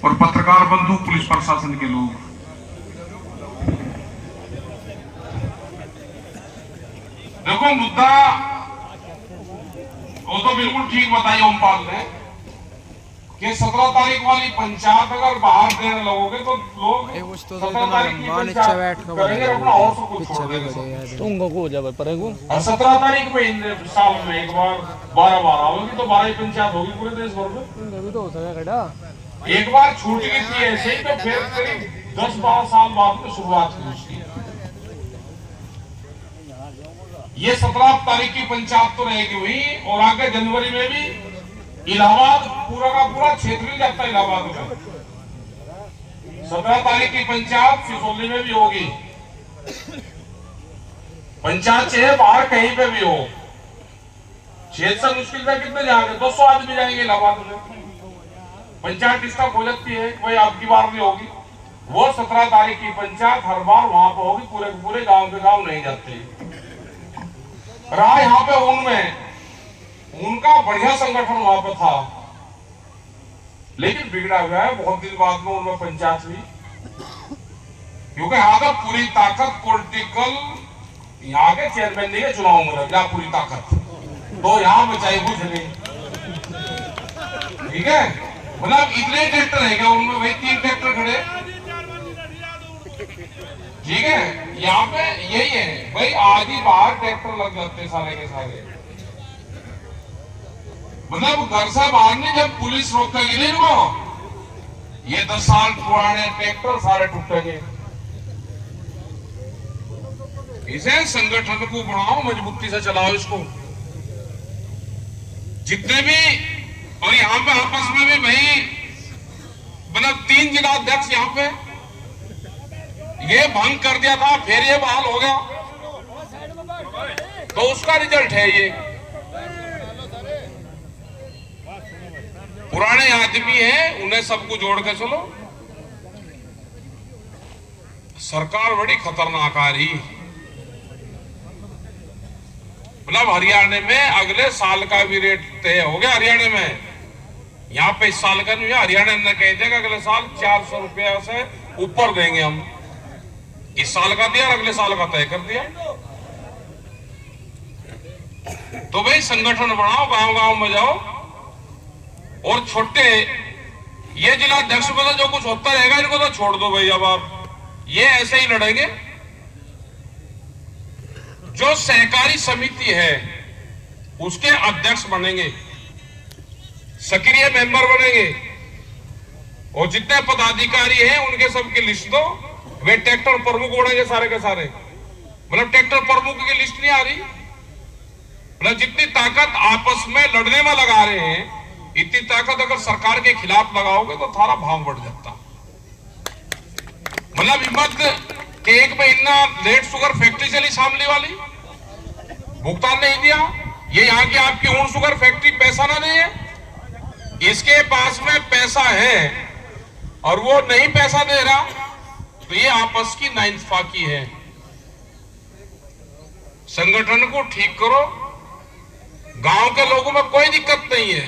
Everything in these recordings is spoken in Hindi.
और पत्रकार बंधु, पुलिस प्रशासन के लोग, देखो मुद्दा वो तो बिल्कुल ठीक बताइए ओमपाल ने कि 17 तारीख वाली पंचायत अगर बाहर देने लगोगे तो लोग 17 तारीख की पंचायत करेंगे अपना और सब कुछ छोड़ देंगे। तुमको को जब पड़ेगा और 17 तारीख में साल में एक बार 12 होगी तो 12 पंचायत होगी पूरे देश भर में। भी तो हो सकेगा। एक बार छूट गई थी ऐसे ही, तो फिर करीब 10-12 साल बाद में शुरुआत हुई उसकी। ये 17 तारीख की पंचायत तो रहेगी हुई, और आगे जनवरी में भी इलाहाबाद पूरा का पूरा क्षेत्र ही जाता है इलाहाबाद में। 17 तारीख की पंचायत सिसोली में भी होगी, पंचायत चाहे बाहर कहीं पे भी हो। क्षेत्र से मुश्किल से कितने जाएंगे, 200 आदमी जाएंगे इलाहाबाद में। पंचायत डिस्टर्ब हो जाती है, कोई आपकी बार नहीं होगी। वो 17 तारीख की पंचायत हर बार वहां पर होगी, पूरे पूरे गांव के गांव नहीं जाते। रहा यहाँ पे उनमें उनका बढ़िया संगठन वहां पे था, लेकिन बिगड़ा हुआ है। बहुत दिन बाद में उनमें पंचायत हुई, क्योंकि यहाँ का पूरी ताकत पॉलिटिकल, यहाँ के चेयरमैन नहीं है चुनाव में क्या पूरी ताकत तो यहाँ बचाई कुछ नहीं। ठीक है, मतलब इतने ट्रैक्टर है क्या उनमें, वही 3 ट्रैक्टर खड़े। ठीक है, यहाँ पे यही है भाई, आज ही बाहर ट्रैक्टर लग जाते सारे के सारे। मतलब घर से बाहर नहीं, जब पुलिस रोकेगी नहीं इनको, ये 10 साल पुराने ट्रैक्टर सारे टूटेंगे। इसे संगठन को बढ़ाओ, मजबूती से चलाओ इसको जितने भी। और यहाँ पे आपस में भी भाई, मतलब 3 जिला अध्यक्ष यहाँ पे ये भंग कर दिया था, फिर ये बहाल हो गया, तो उसका रिजल्ट है ये। पुराने आदमी हैं, उन्हें सबको जोड़ के चलो। सरकार बड़ी खतरनाक आ रही। मतलब हरियाणा में अगले साल का भी रेट तय हो गया हरियाणा में। यहाँ पे इस साल का नहीं है, हरियाणा ने कह दिया कि अगले साल 400 रुपया से ऊपर देंगे हम। इस साल का दिया, अगले साल का तय कर दिया। तो भाई संगठन बढ़ाओ, गांव गांव में जाओ, और छोटे ये जिला अध्यक्ष में तो जो कुछ होता रहेगा इनको तो छोड़ दो भाई। अब आप ये ऐसे ही लड़ेंगे। जो सहकारी समिति है उसके अध्यक्ष बनेंगे, सक्रिय मेंबर बनेंगे, और जितने पदाधिकारी हैं उनके सबकी लिस्ट दो। वे ट्रैक्टर प्रमुख बनेंगे सारे के सारे। मतलब ट्रैक्टर प्रमुख की लिस्ट नहीं आ रही। मतलब जितनी ताकत आपस में लड़ने में लगा रहे हैं, इतनी ताकत अगर सरकार के खिलाफ लगाओगे तो थारा भाव बढ़ जाता। मतलब हिम्मत के एक महीना लेट शुगर फैक्ट्री चली शामली वाली, भुगतान नहीं दिया। ये यहाँ की आपकी ऊन शुगर फैक्ट्री पैसा ना दे, इसके पास में पैसा है और वो नहीं पैसा दे रहा, तो ये आपस की नाइंसाफी है। संगठन को ठीक करो, गांव के लोगों में कोई दिक्कत नहीं है।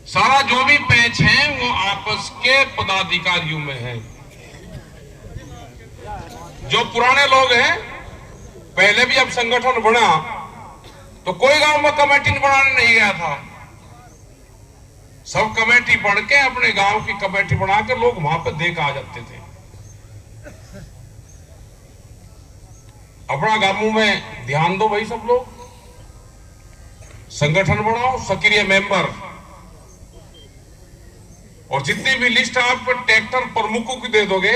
सारा जो भी पैच है वो आपस के पदाधिकारियों में है। जो पुराने लोग हैं, पहले भी अब संगठन बना तो कोई गांव में कमेटी बनाने नहीं गया था। सब कमेटी पढ़ के अपने गांव की कमेटी बनाकर लोग वहां पर देख आ जाते थे। अपना गांवों में ध्यान दो भाई, सब लोग संगठन बनाओ, सक्रिय मेंबर, और जितनी भी लिस्ट आप ट्रैक्टर प्रमुखों की दे दोगे,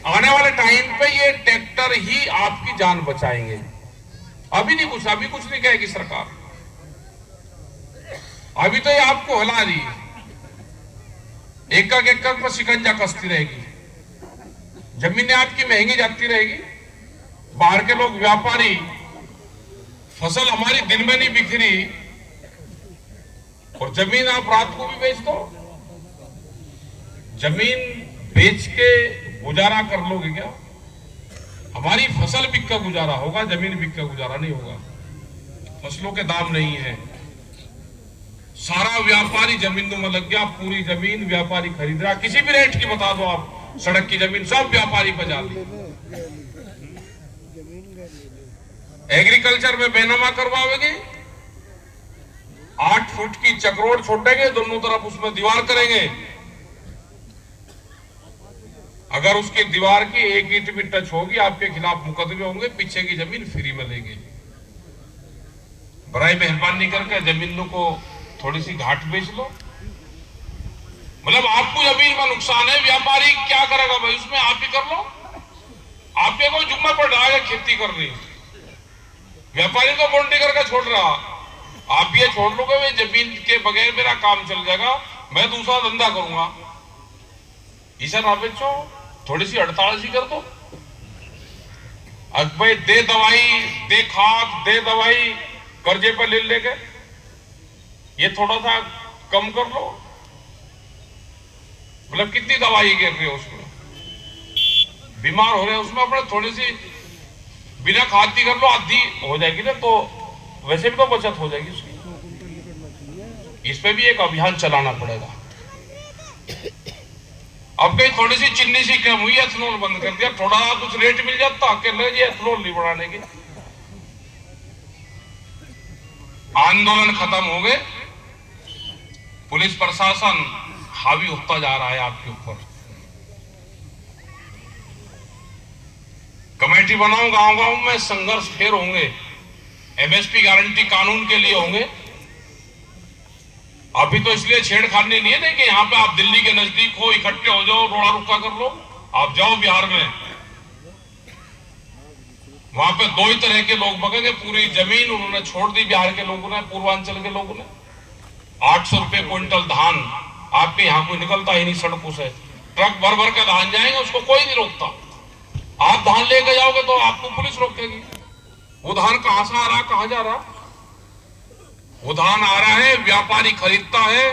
आने वाले टाइम पे ये ट्रैक्टर ही आपकी जान बचाएंगे। अभी कुछ नहीं कहेगी सरकार। अभी तो ये आपको हिला रही है, एक पर शिकंजा कसती रहेगी। जमीनें आपकी महंगी जाती रहेगी। बाहर के लोग व्यापारी, फसल हमारी दिन में नहीं बिखरी, और जमीन आप रात को भी बेच दो। जमीन बेच के गुजारा कर लोगे क्या? हमारी फसल बिक का गुजारा होगा, जमीन बिक का गुजारा नहीं होगा। फसलों के दाम नहीं है, सारा व्यापारी जमीनों में लग गया, पूरी जमीन व्यापारी खरीद रहा, किसी भी रेट की बता दो आप, सड़क की जमीन सब व्यापारी पे जा दी। एग्रीकल्चर में बेनामा करवाओगे, 8 फुट की चक्रोड छोड़ेंगे, दोनों तरफ उसमें दीवार करेंगे, अगर उसकी दीवार की 1 ईंट भी टच होगी आपके खिलाफ मुकदमे होंगे, पीछे की जमीन फ्री में लेंगे। बराए मेहरबानी करके जमीनों को थोड़ी सी घाट बेच लो। मतलब आपको जमीन में नुकसान है, व्यापारी क्या करेगा भाई, उसमें आप ही कर लो, आपके कोई जुम्मा पड़ रहा है खेती करनी, व्यापारी तो बॉन्डी करके छोड़ रहा, आप ये छोड़ लोगे भाई जमीन के बगैर मेरा काम चल जाएगा, मैं दूसरा धंधा करूंगा, इसे ना बेचो, थोड़ी सी हड़ताल सी कर दो। अब भाई दे दवाई, दे खाद, दे दवाई कर्जे पर ले लेके, ये थोड़ा सा कम कर लो। मतलब कितनी दवाई गिर रही है उसमें, बीमार हो रहे हैं उसमें, अपने थोड़ी सी बिना खाद की कर लो, आधी हो जाएगी ना, तो वैसे भी तो बचत हो जाएगी उसकी। इस पे भी एक अभियान चलाना पड़ेगा। अब कहीं थोड़ी सी चिन्नी सी कम हुई, एथनॉल बंद कर दिया, थोड़ा कुछ रेट मिल जाता, अकेले एथनॉल नहीं बढ़ाने की, आंदोलन खत्म हो गए, पुलिस प्रशासन हावी होता जा रहा है आपके ऊपर। कमेटी बनाओ, गांव गांव में संघर्ष फिर होंगे, एमएसपी गारंटी कानून के लिए होंगे। अभी तो इसलिए छेड़खानी नहीं है कि यहाँ पे आप दिल्ली के नजदीक हो, इकट्ठे हो जाओ, रोड़ा रुक्का कर लो, आप जाओ बिहार में, वहां पे 2 ही तरह के लोग बगेंगे, पूरी जमीन उन्होंने छोड़ दी बिहार के लोगों ने, पूर्वांचल के लोगों ने। 800 रुपए क्विंटल धान आपके यहाँ कोई निकलता ही नहीं सड़कों से, ट्रक भर भर के धान जाएंगे, उसको कोई नहीं रोकता। आप धान लेके जाओगे तो आपको पुलिस रोकेगी। वो धान कहां से आ रहा, कहां जा रहा, वो धान आ रहा है, व्यापारी खरीदता है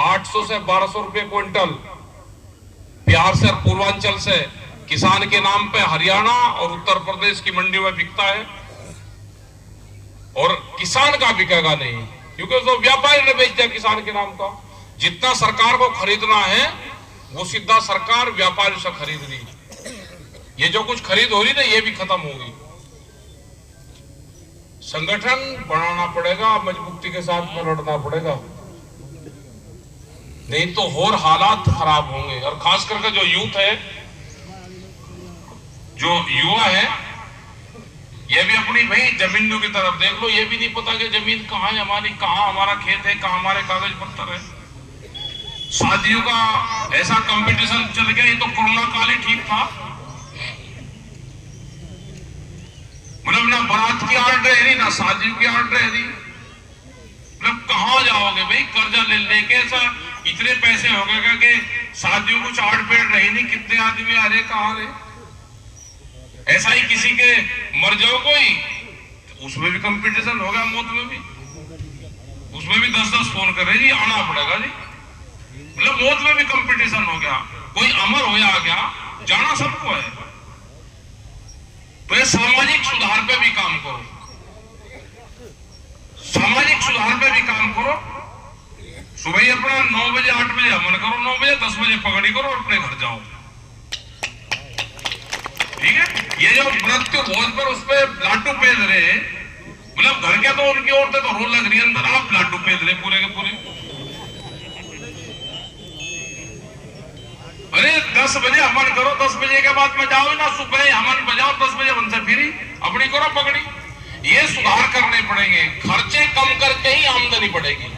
800 से 1200 रुपए क्विंटल, बिहार से, पूर्वांचल से, किसान के नाम पे हरियाणा और उत्तर प्रदेश की मंडी में बिकता है, और किसान का बिकेगा नहीं, क्योंकि तो व्यापारी ने बेच दिया किसान के नाम का। जितना सरकार को खरीदना है वो सीधा सरकार व्यापारी से खरीद रही, ये जो कुछ खरीद हो रही ना ये भी खत्म होगी। संगठन बनाना पड़ेगा, मजबूती के साथ में लड़ना पड़ेगा, नहीं तो और हालात खराब होंगे। और खास करके जो यूथ है, जो युवा है, ये भी अपनी भाई जमीनों की तरफ देख लो, ये भी नहीं पता कि जमीन कहाँ है हमारी, कहाँ हमारा खेत है, कहाँ हमारे कागज पत्तर है। शादियों का ऐसा कंपटीशन चल गया, ये तो कोरोना काल ही ठीक था, मतलब ना बारात की आर्ट रह रही, ना शादियों की आर्ट रह रही, मतलब कहाँ जाओगे भाई, कर्जा ले लेके ऐसा इतने पैसे हो गए कि शादियों कुछ आर्ट पेड़ रही नहीं, कितने आदमी आ रहे, कहाँ रहे। ऐसा ही किसी के मर जाओ कोई, उसमें भी कंपटीशन हो गया, मौत में भी, उसमें भी 10-10 फोन कर रहे जी, आना पड़ेगा जी, मतलब मौत में भी कंपटीशन हो गया, कोई अमर हो गया, जाना सबको है। तो ये सामाजिक सुधार पे भी काम करो, सामाजिक सुधार पे भी काम करो। सुबह अपना 9 बजे 8 बजे हवन करो, 9 बजे 10 बजे पगड़ी करो और अपने घर जाओ, ठीक है। ये जो मृत्यु भोज पर उस पर लाडू पेद रहे, मतलब घर के तो उनकी औरतें तो रो लग रही है अंदर, आप लाडू पेद रहे पूरे के पूरे। अरे 10 बजे हवन करो, 10 बजे के बाद में जाओ ना, सुबह हवन बजाओ, 10 बजे वन से फिरी अपनी करो पगड़ी। ये सुधार करने पड़ेंगे, खर्चे कम करके ही आमदनी बढ़ेगी।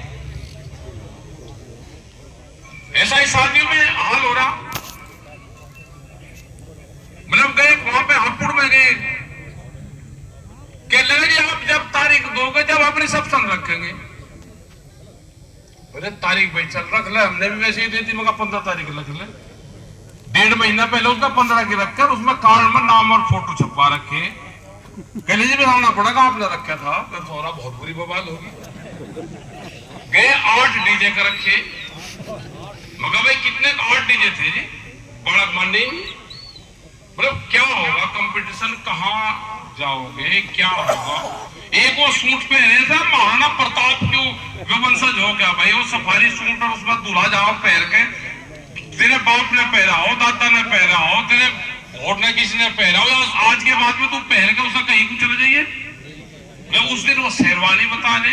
ऐसा ही शादियों में हाल हो रहा, मतलब गए वहां पे हापुड़ में गए, कह लगे जी आप जब तारीख दोगे जब आप रिसेप्शन रखेंगे। अरे तारीख भाई चल रख ले, हमने भी वैसे ही दी थी, मगर 15 तारीख रख ले, 1.5 महीना पहले उसका 15 की रखकर उसमें कार्ड में नाम और फोटो छपवा रखे, कह लीजिए भी लाना पड़ेगा, आपने रखा था, तो थोड़ा बहुत बुरी बवाल होगी। गए 8 डीजे का रखे, मगर भाई कितने 8 डीजे थे जी, बड़ा माने, मतलब क्या होगा कंपटीशन, कहाँ जाओगे, क्या होगा। एक वो सूट पहने था महाराणा प्रताप क्यों वंशज हो क्या भाई? वो सफारी सूट और उसमें दूल्हा जाओ पहन के, तेरे बाप ने पहना हो, दादा ने पहना हो, तेरे और ने किसी ने पहना हो, या आज के बाद में तू पहन के उसका कहीं को चले जाइए, उस दिन वो शेरवानी बता दे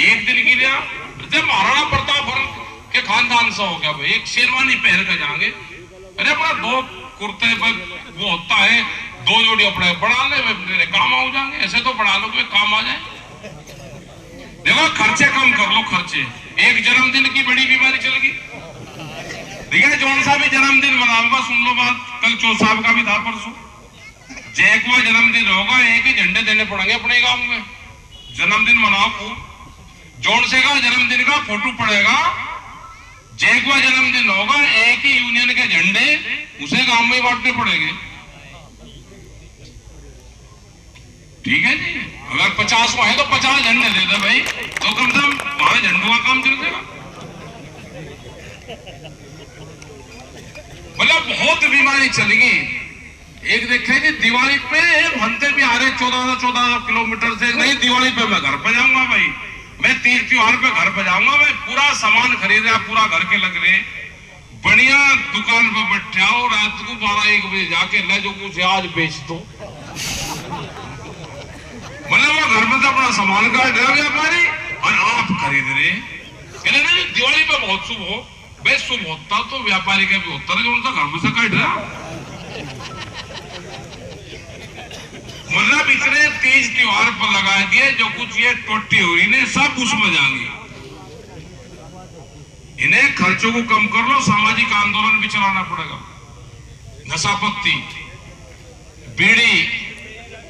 एक दिन के लिए। जब महाराणा प्रताप के खानदान से हो गया भाई, एक शेरवानी पहन कर जाएंगे। अरे अपना दो कुर्ते वो होता है, दो जोड़ी अपने बना ले, मेरे काम आ जाएंगे। ऐसे तो बना लो कि काम आ जाए। देखो खर्चे कम कर लो, खर्चे। एक जन्मदिन की बड़ी बीमारी चल गई, ठीक है। जौन सा भी जन्मदिन मनाऊंगा, सुन लो बात, कल चौथ साहब का भी था, परसों जैकवा जन्मदिन होगा, एक ही झंडे देने पड़ेंगे अपने गांव में। जन्मदिन मनाओ को जौन से का जन्मदिन का फोटो पड़ेगा, जैकवा जन्मदिन होगा, एक ही यूनियन के झंडे उसे गांव में बांटने पड़ेंगे, ठीक है जी। अगर 50 को है तो 50 झंडे दे दे भाई, तो कम से कम हमारे झंडों का काम चल जाएगा। मतलब बहुत बीमारी चलेगी। एक देखे जी दिवाली पे भनते भी आ रहे 14 किलोमीटर से, नहीं दिवाली पे मैं घर पे जाऊंगा भाई, मैं तीज त्योहार पे घर पे जाऊंगा, मैं पूरा सामान खरीद रहा, पूरा घर के लग रहे, बढ़िया दुकान पे बैठे आओ, रात को 12-1 बजे जाके ले जो कुछ आज बेच दो। मतलब वो घर में तो अपना सामान काट रहा व्यापारी और आप खरीद रहे। नहीं दिवाली पे बहुत शुभ हो भाई, शुभ होता तो व्यापारी का भी होता है, जो उनका घर में से काट रहा। मतलब इतने तीज त्योहार पर लगा दिए, जो कुछ ये टोटी हो रही ने सब उसमें जाएंगे। इन्हें खर्चों को कम कर लो, सामाजिक आंदोलन भी चलाना पड़ेगा। नशापत्ती, बीड़ी,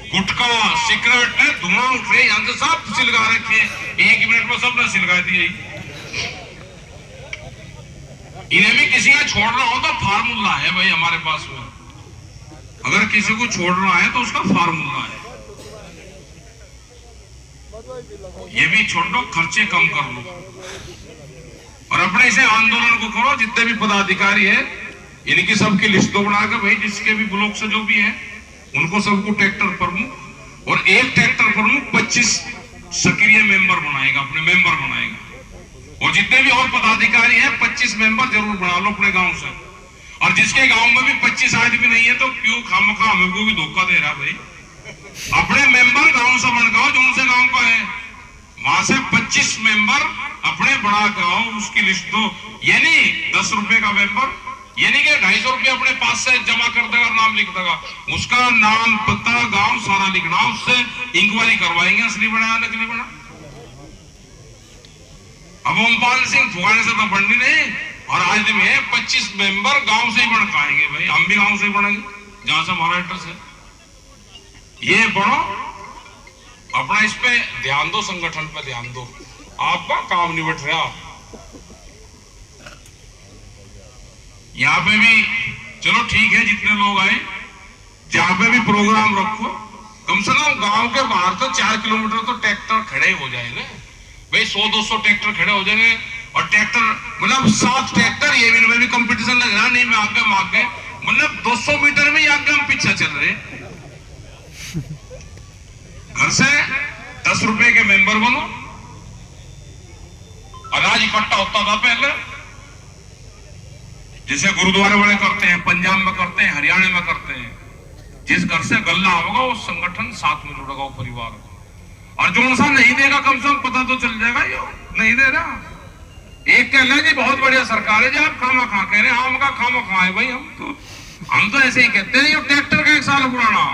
गुटखा, सिगरेट ने धुआं उठ रहे, यहां से सब सिलगा रखे, 1 मिनट में सबने सिलगा दिए। इन्हें भी किसी का छोड़ना हो तो फार्मूला है भाई हमारे पास में, अगर किसी को छोड़ना है तो उसका फार्मूला है। ये भी छोड़ दो, खर्चे कम कर लो और अपने से आंदोलन को करो। जितने भी पदाधिकारी है इनकी सबकी लिस्ट दो बनाकर भाई, जिसके भी ब्लॉक से जो भी है उनको सबको ट्रैक्टर प्रमुख और एक ट्रैक्टर प्रमुख 25 सक्रिय मेंबर बनाएगा, अपने मेंबर बनाएगा। और जितने भी और पदाधिकारी हैं 25 मेंबर जरूर बना लो अपने गांव से। और जिसके गांव में भी 25 आदमी नहीं है तो क्यों खामखा हमें को भी धोखा दे रहा भाई। अपने मेंबर गांव से बनवाओ, जो उनसे गांव का है वहां से 25 मेंबर अपने बना के आओ, उसकी लिस्ट दो। ये नहीं 10 रुपए का मेंबर, ये नहीं कि 250 रुपये अपने पास से जमा कर देगा, नाम लिख देगा, उसका नाम पता गांव सारा लिखना, उससे इंक्वायरी करवाएंगे असली बना नकली बना। अब ओमपाल सिंह फुगाने से तो बननी नहीं, और आज में 25 मेंबर गांव से ही बन पाएंगे भाई, हम भी गांव से ही बनेंगे जहां से हमारा एड्रेस है। ये बढ़ो अपना, इस पे ध्यान दो, संगठन पे ध्यान दो, आपका काम निबट रहा। यहाँ पे भी चलो ठीक है, जितने लोग आए, जहां पे भी प्रोग्राम रखो, कम से कम गांव के बाहर तो 4 किलोमीटर तो ट्रैक्टर खड़े हो जाएंगे भाई, 100-200 ट्रैक्टर खड़े हो जाएंगे। और ट्रैक्टर मतलब 7 ट्रैक्टर, ये में भी कंपटीशन लग रहा, नहीं मैं आगे मतलब 200 मीटर में आगे हम पीछे चल रहे। घर से 10 रुपए के मेंबर बनो, अनाज इकट्ठा होता था पहले, जैसे गुरुद्वारे वाले करते हैं, पंजाब में करते हैं, हरियाणा में करते हैं। जिस घर से गल्ला होगा वो संगठन साथ में जुड़ेगा, वो परिवार। और जो सा नहीं देगा कम से कम पता तो चल जाएगा, ये नहीं दे रहा। एक कह रहे जी बहुत बढ़िया सरकार है जी, आप खामा खा कह रहे हैं, हम का खामा खा है भाई, हम तो ऐसे ही कहते हैं। ये ट्रैक्टर का 1 साल पुराना,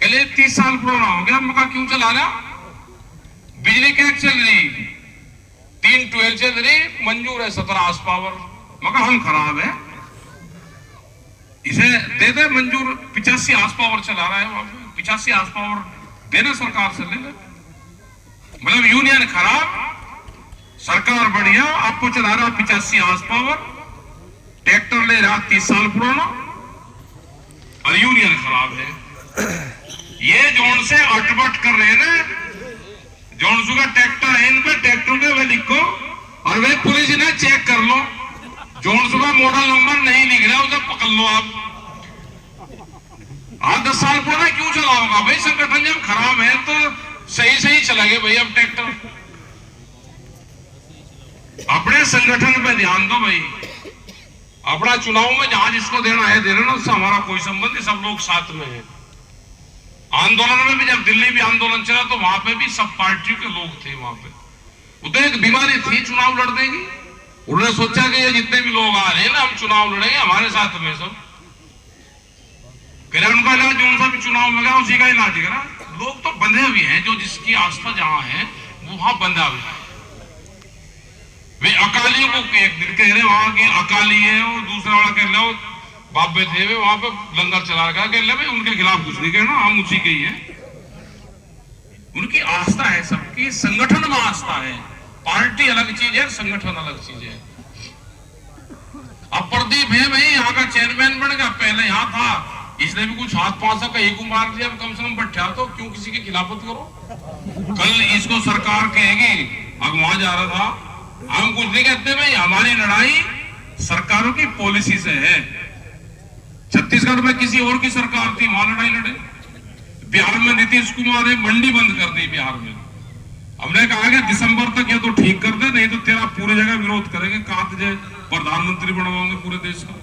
कहले 30 साल पुराना हो गया, मका क्यों चला रहा? बिजली कैसे चल रही? 3 ट्वेल्व चल रही, मंजूर है 17 हार्स पावर, मका हम खराब है, इसे दे दे मंजूर। 85 हार्स पावर चला रहा है, 85 हार्स पावर देना सरकार से ले ले। मतलब यूनियन खराब, सरकार बढ़िया, आपको चला रहा 85 हार्स पावर, ट्रैक्टर ले रहा 30 साल पुराना, और यूनियन खराब है। ये जोन से अटबट कर रहे हैं ना, जोन सुगा ट्रैक्टर है, इन पे ट्रैक्टर के वे लिखो और वे पुलिस ने चेक कर लो, जोन सुगा मॉडल नंबर नहीं लिख रहा उसे पकड़ लो आप। 10 साल पुराना क्यों चला होगा भाई? संगठन जब खराब है तो सही चलेंगे भाई। अब ट्रैक्टर अपने संगठन पे ध्यान दो भाई। अपना चुनाव में जहां जिसको देना है दे ना, उससे हमारा कोई संबंध नहीं, सब लोग साथ में है। आंदोलन में भी जब दिल्ली भी आंदोलन चला तो वहां पे भी सब पार्टियों के लोग थे वहां पे। उधर एक बीमारी थी चुनाव लड़ देगी, उन्होंने सोचा कि ये जितने भी लोग आ रहे हैं ना, हम चुनाव लड़ेंगे हमारे साथ में सब। उनका इलाज जो सा भी चुनाव में गया उसी का इलाज करा। लोग तो बंधे हुए हैं, जो जिसकी आस्था जहां है वहां बंधा हुआ है। वे अकालियों को एक दिन कह रहे वहां के अकाली है, वो दूसरा वाला कह रहे बाबे थे वे वहां पे लंगर चला रखा, कह रहे उनके खिलाफ कुछ नहीं कहना, हम उसी के ही हैं। उनकी आस्था है, सबकी संगठन में आस्था है। पार्टी अलग चीज है, संगठन अलग चीज है। अब प्रदीप है भाई यहाँ का चेयरमैन बन गया, पहले यहाँ था, इसने भी कुछ हाथ पांच का एक मार दिया, कम से कम बैठा तो क्यों किसी की खिलाफत करो? कल इसको सरकार कहेगी, अब वहां जा रहा था, हम कुछ नहीं कहते भाई, हमारी लड़ाई सरकारों की पॉलिसी से है। छत्तीसगढ़ में किसी और की सरकार थी, वहां लड़ाई लड़े। बिहार में नीतीश कुमार ने मंडी बंद कर दी बिहार में। हमने कहा कि दिसंबर तक ये तो ठीक कर दे, नहीं तो तेरा पूरी जगह विरोध करेंगे, कहां तुझे प्रधानमंत्री बनवाओगे पूरे देश का।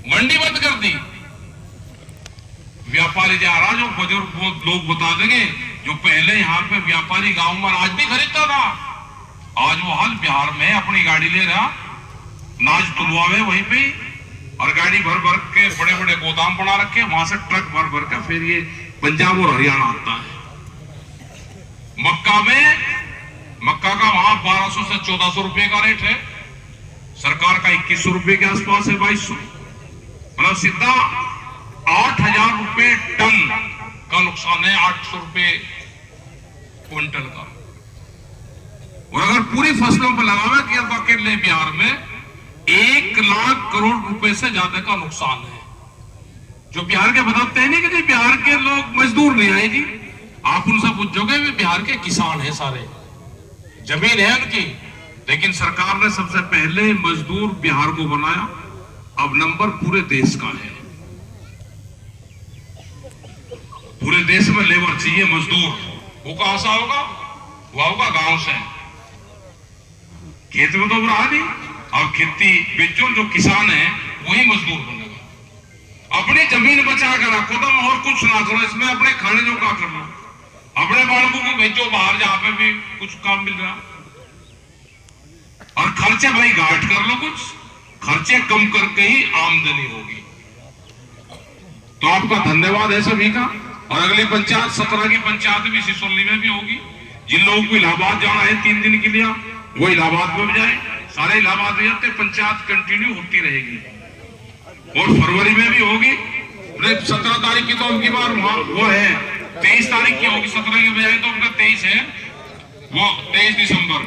मंडी बंद कर दी। व्यापारी जा रहा, जो बुजुर्ग लोग बता देंगे, जो पहले यहाँ पे व्यापारी गांव में अनाज भी खरीदता था, आज वो हाल बिहार में अपनी गाड़ी ले रहा, अनाज तुलवावे वहीं पे, और गाड़ी भर भर के बड़े बड़े गोदाम बना रखे, वहां से ट्रक भर भर के फिर ये पंजाब और हरियाणा आता है। मक्का का वहां 1200 से 1400 रुपए का रेट है, सरकार का 2100 रुपए के आसपास है, 2200, मतलब सीधा 8000 रुपए टन का नुकसान है, 800 रुपए क्विंटल का। और अगर पूरी फसलों पर लगावे किया तो अकेले बिहार में 1 लाख करोड़ रुपए से ज्यादा का नुकसान है। जो बिहार के बताते हैं नहीं कि जी बिहार के लोग मजदूर नहीं आए जी, आप उनसे पूछोगे वे बिहार के किसान हैं, सारे जमीन है उनकी, लेकिन सरकार ने सबसे पहले मजदूर बिहार को बनाया। अब नंबर पूरे देश का है, पूरे देश में लेबर चाहिए, मजदूर। वो कहां से होगा? वो होगा गांव से। खेत में तो रहा नहीं, अब खेती बेचो, जो किसान है वही मजदूर बनेगा। अपनी जमीन बचा कर रखो, तो और कुछ ना करो, इसमें अपने खाने जो का करना, अपने बालकों को भेजो बाहर जहां पे भी कुछ काम मिल रहा, और खर्चे भाई घाट कर लो, कुछ खर्चे कम करके ही आमदनी होगी। तो आपका धन्यवाद है सभी का। और अगली पंचायत 17 की पंचायत भी सिसोली में भी होगी। जिन लोगों को इलाहाबाद जाना है 3 दिन के लिए, वो इलाहाबाद में भी जाए, सारे इलाहाबाद में जाते, पंचायत कंटिन्यू होती रहेगी। और फरवरी में भी होगी, 17 तारीख की तो उनकी बार वो है, 23 तारीख की होगी, 17 के बजाय तो उनका 23 है, वो 23 दिसंबर।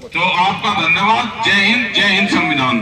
तो आपका धन्यवाद। जय हिंद, जय हिंद संविधान।